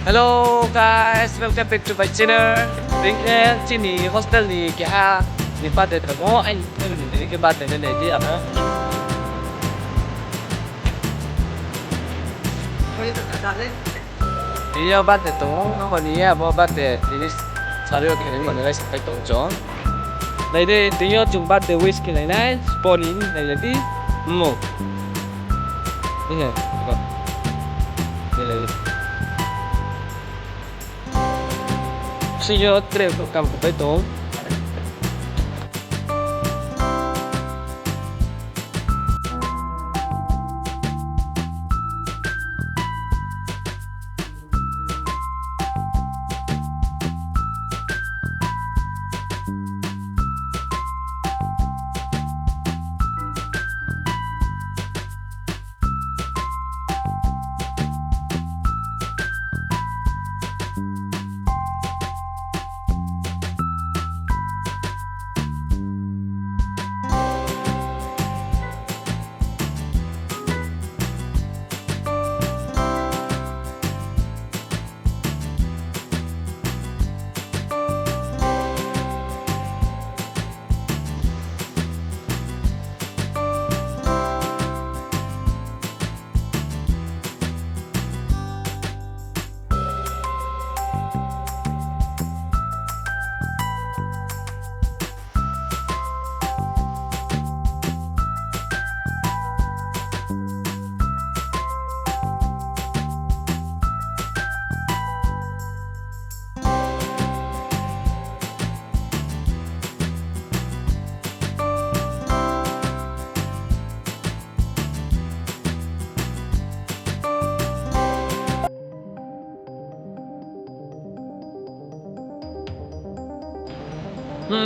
Hello guys, welcome back to my channel. Đến trên này hostel này kia ha, đi bắt được có anh cái bắt được này đi ạ. Đi đâu bắt được tổ, còn đi à, bắt được đi 사료 cái này người phải tổ chọn. Đây đây, tiếng nhớ chúng bắt được whisky này này, sponin này là đi, một. Đây này, đây là. Senhor, três no campo de beton.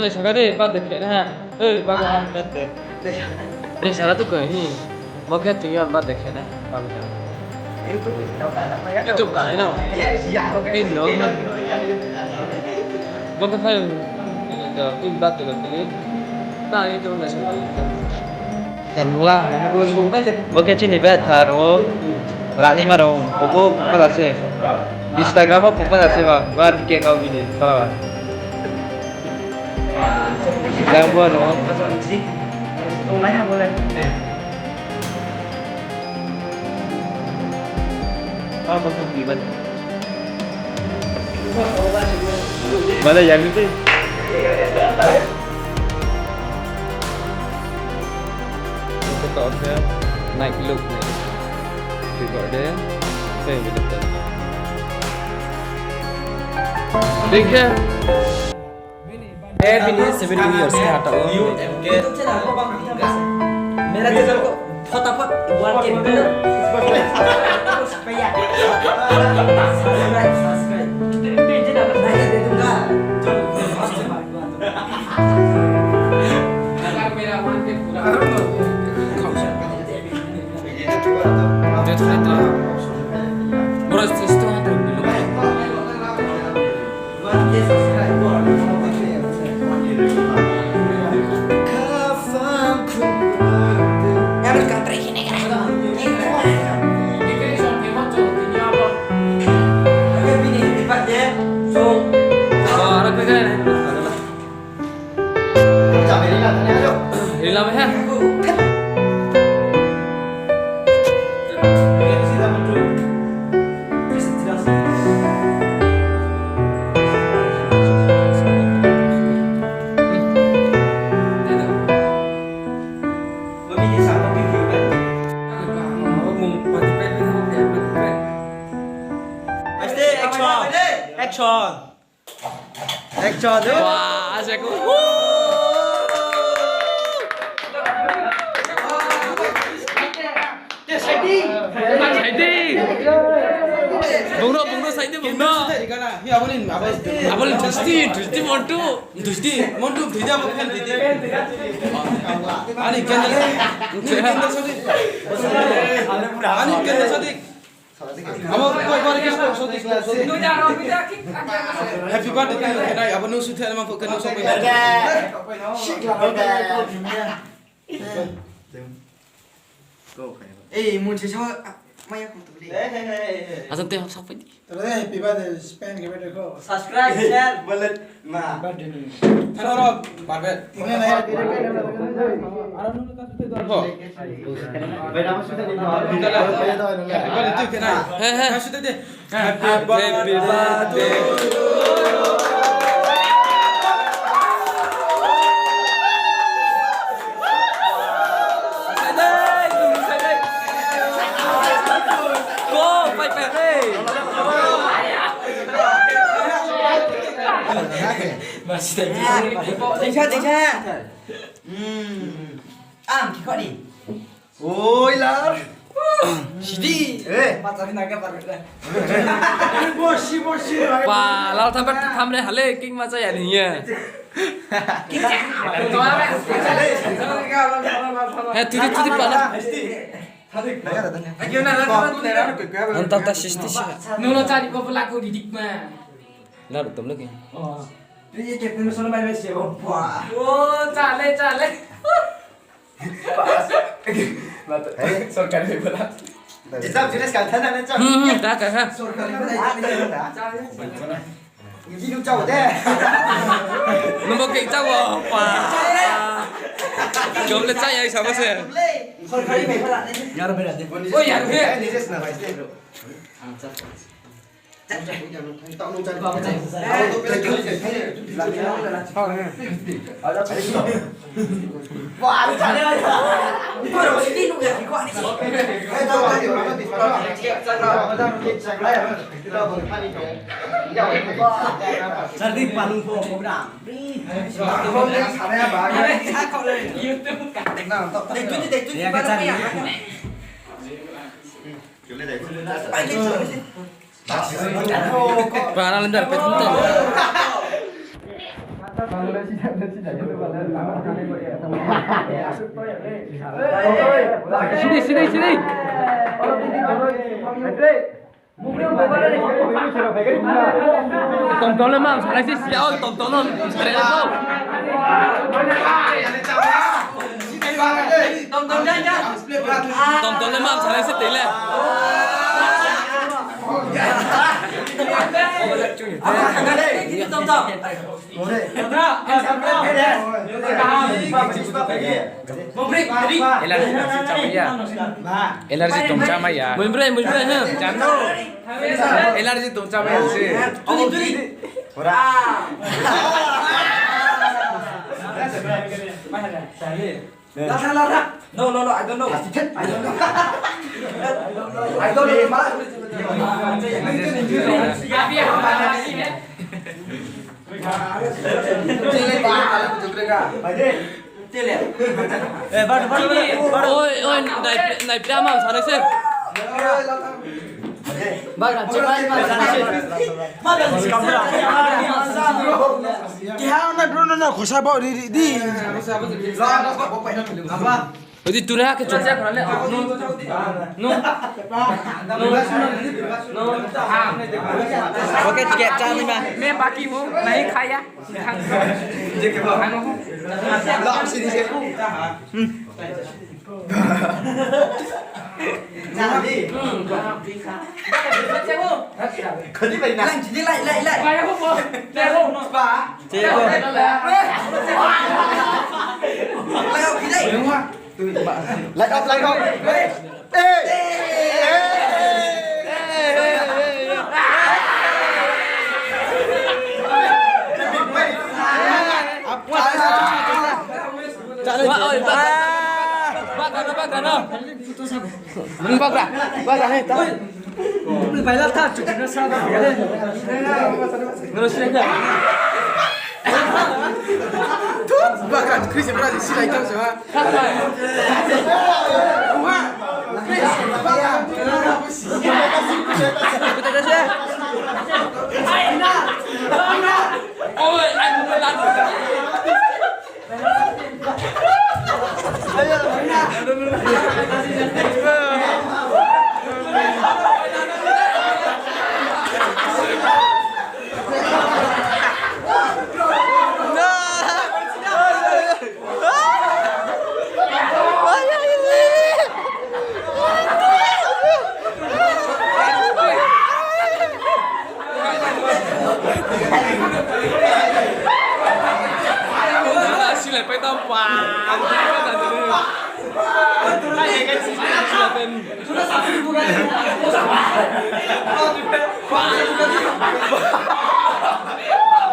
Này sáng đây bắt được cái này, bắt được ăn bắt được. Đây sáng tu cái gì, mau cái tiếng bắt được cái này, bắt được. YouTube cái nào, in nó, mau cái phải in bắt được cái, ta ini tu nasi. Dan mula, mau cái sini bet haro, berani maro, popo pada sih, Instagram popo pada sih bang, baru kayak kau ini, kalau. Đang buồn đúng không? Ông lấy hàng lên. Không gì bên. Mà đây dạng đi. Cái tổn thế này cái lục này thì gọi đến về mình được. Đinh kia. Bini 17 years से हटा हुआ है। तो चला को बंद किया बस। मेरा चैनल को फटाफट वन के निकल। सब्सक्राइब। पेज ना मैं दे दूंगा। अगर मेरा वन के पूरा Hilang ya? Action. Action. Wah, asik. Bungro saidi bungro. Abang dusti montu dhida mo khan dhidi. Ani kendal sadi. Ani kendal sadi. Amo koi koi ke sadi. Happy birthday to you. Kedai abang nu suthe ama ko kenu sopai. Eh, mun se Asal teh sampai di. Terus happy birthday spend ke birthday ko. Subscribe, share. Birthday ni. Hello, Barbet. Ini naya kira kira Aron nulu ta sute dorbo. Ibarat itu kena. Sute deh. Happy birthday. Masih Tisha. Kau ni. Ôi lắm. Sidi. Macam nak apa dah. Boshi. Wah, lalu sampai kamera hale king macam ya ni ya. Tuti pala. Entah tak sisti sih. Nuno cari kau pelaku didik mah. Lalu betul lagi. Ini cek dulu soal main Messi. Wah. Oh, cale. Sorkari bola. Kita jenis kata nak macam. Dah kan. Sorkari pada Ini lu jauh deh. Nombor kita wah. Jom le saya sama saya. Sorkari pada. Yar berat. Oh ya, Ini jenis nama istri bro. Tak nung cari. Wah, ada cari aja. Baru sini nunggu ya, kau ni. Jadi paling pokok dah. YouTube kan. Itu di mana ya? Para lendar petunjuk. Sini. Tonton le mam, salah sih siapa tonton non, keren tu. Tonton le mam, salah sih tele. LRG तुमचा मैया. Mujbre ha. जानो. LRG तुमचा मैया से. Lada. No, I don't know. I don't Oi, naik pria mam, salah sih. Bagan, cepat Jadi turun ke Jogja kalau le. Oke, tiket cari mah. मैं बाकी वो नहीं खाया Lại. Mày không mua Đây không Lại không. Wah, oi, bakar. Bakar nih, tahu. Phải là thật chủ nó sao vậy? Terus enggak? Bahkan Chris berarti sila itu semua. Oi, anh mau lari.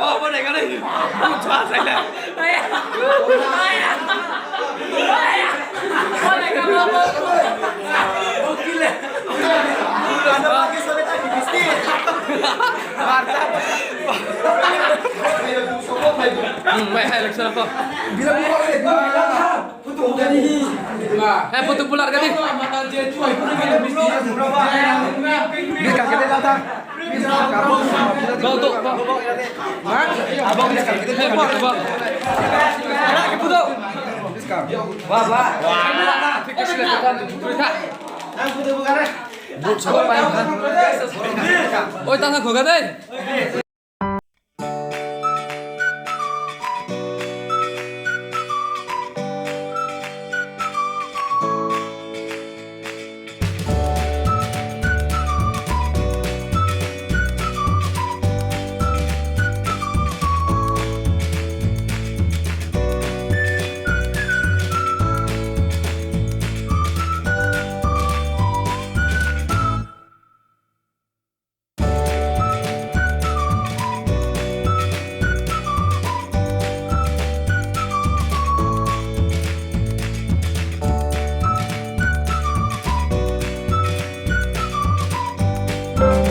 Apa này cái này? Chua sai này. Đây à. Đây à. Đây à. Con này cầm lông. Ok lên. Anda pakai solid lagi mesti. Mày hay là sao không? Bila buka ni, bilang putu jadi. Eh foto pular kan nih? Bisa kita datang. Bawa tuh, bawa. Abang bisa kita Eh, bawa, bawa. Anak ke putu. Wah, wah. Fikir sudah datang. Kak. Ang putu bukan. Ôi tao thằng của cái đây.